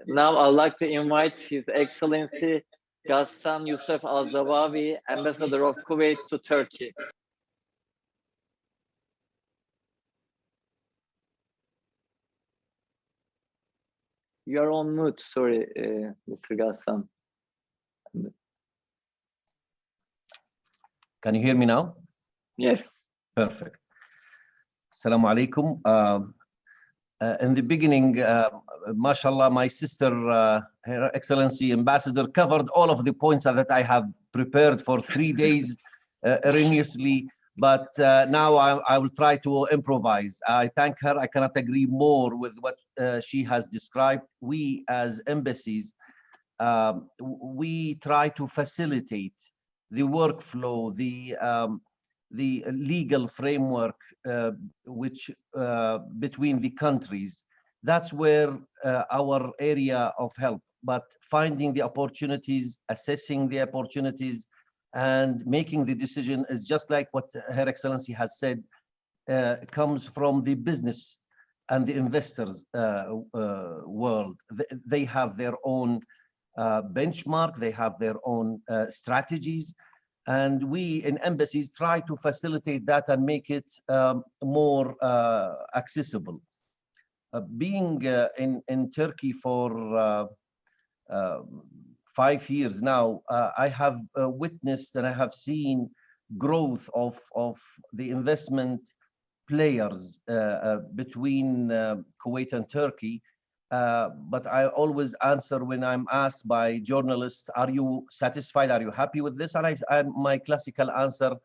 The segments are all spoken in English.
Now I'd like to invite His Excellency Ghassan Youssef Al-Zawawi, Ambassador of Kuwait to Turkey. You are on mute, sorry, Mr. Ghassan. Can you hear me now? Yes. Perfect. Assalamu alaikum. In the beginning, mashallah, my sister, Her Excellency Ambassador, covered all of the points that I have prepared for 3 days erroneously, but now I will try to improvise. I thank her. I cannot agree more with what she has described. We as embassies, we try to facilitate the workflow, the legal framework which between the countries. That's where our area of help, but finding the opportunities, assessing the opportunities, and making the decision is just like what Her Excellency has said, comes from the business and the investors world. They have their own benchmark, they have their own strategies, and we in embassies try to facilitate that and make it more accessible. Being in Turkey for 5 years now, I have witnessed and I have seen growth of the investment players between Kuwait and Turkey. But I always answer when I'm asked by journalists, are you satisfied? Are you happy with this? And my classical answer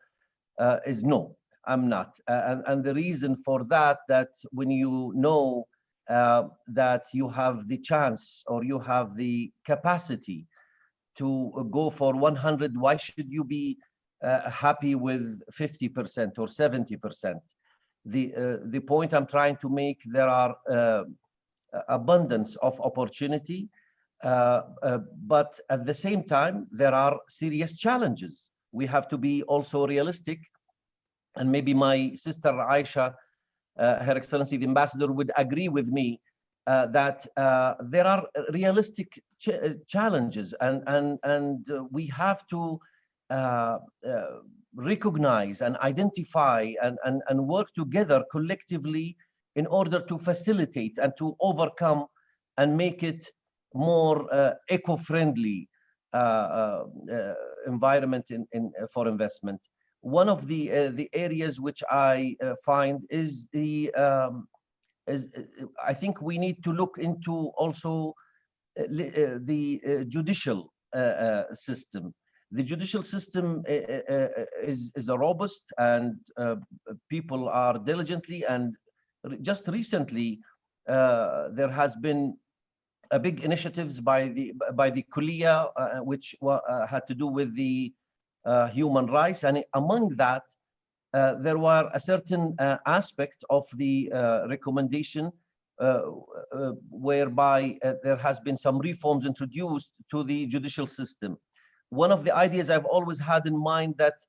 is no, I'm not. And the reason for that, that when you know that you have the chance or you have the capacity to go for 100, why should you be happy with 50% or 70%? The point I'm trying to make, there are abundance of opportunity, but at the same time there are serious challenges. We have to be also realistic, and maybe my sister Aisha, Her Excellency the Ambassador, would agree with me that there are realistic challenges, and we have to recognize and identify and work together collectively in order to facilitate and to overcome and make it more eco-friendly environment for investment. One of the areas which I find is I think we need to look into also the judicial system. The judicial system is a robust, and people are diligently, and just recently there has been a big initiatives by the Kuliya which had to do with the human rights, and among that there were a certain aspect of the recommendation whereby there has been some reforms introduced to the judicial system. One of the ideas I've always had in mind, that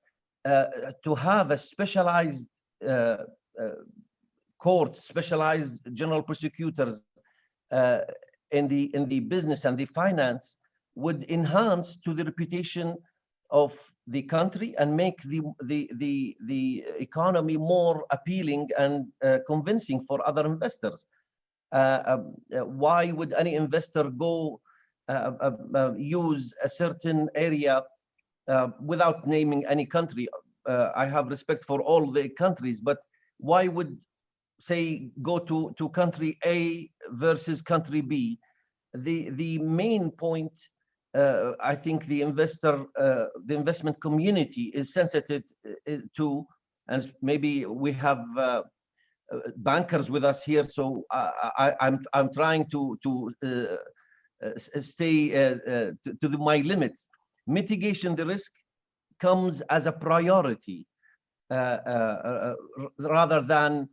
to have a specialized courts, specialized general prosecutors in the business and the finance, would enhance to the reputation of the country and make the economy more appealing and convincing for other investors. Why would any investor go use a certain area without naming any country? I have respect for all the countries, but why would, say, go to country A versus country B? The main point, I think the investment community is sensitive to, and maybe we have bankers with us here, so I'm trying to stay to my limits. Mitigation the risk comes as a priority rather than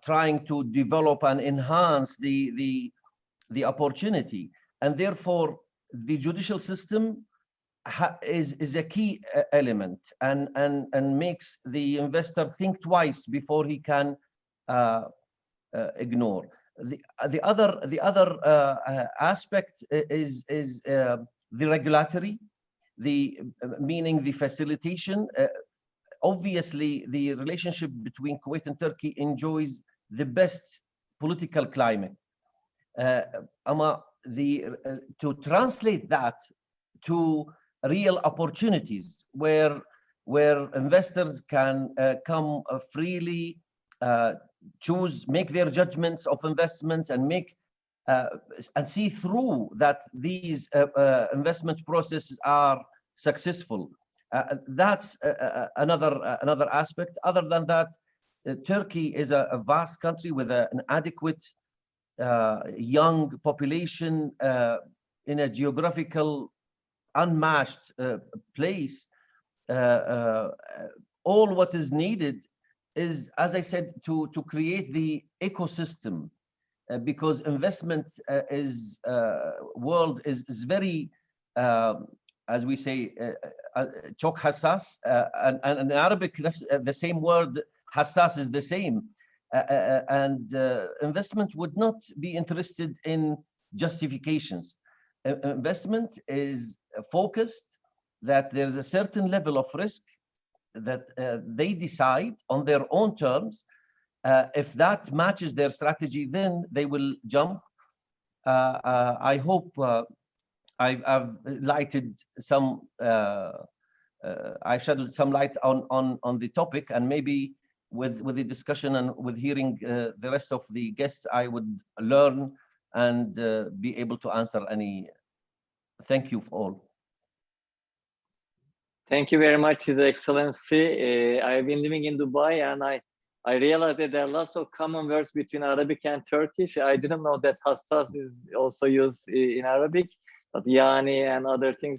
trying to develop and enhance the opportunity. And therefore the judicial system is a key element, and makes the investor think twice before he can ignore. the other aspect is the regulatory, meaning the facilitation. Obviously, the relationship between Kuwait and Turkey enjoys the best political climate. To translate that to real opportunities where investors can come freely, make their judgments of investments, and see through that these investment processes are successful. That's another aspect. Other than that, Turkey is a vast country with an adequate young population in a geographical unmatched place. All what is needed is, as I said, to create the ecosystem, because investment world is very, as we say, çok hassas, and in Arabic the same word hassas is the same, and investment would not be interested in justifications. Investment is focused that there's a certain level of risk that they decide on their own terms. If that matches their strategy, then they will jump. I hope I've lighted some, I shed some light on the topic, and maybe with the discussion and with hearing the rest of the guests, I would learn and be able to answer any. Thank you for all. Thank you very much, His Excellency. I've been living in Dubai, and I realized that there are lots of common words between Arabic and Turkish. I didn't know that hassas is also used in Arabic, but yani and other things.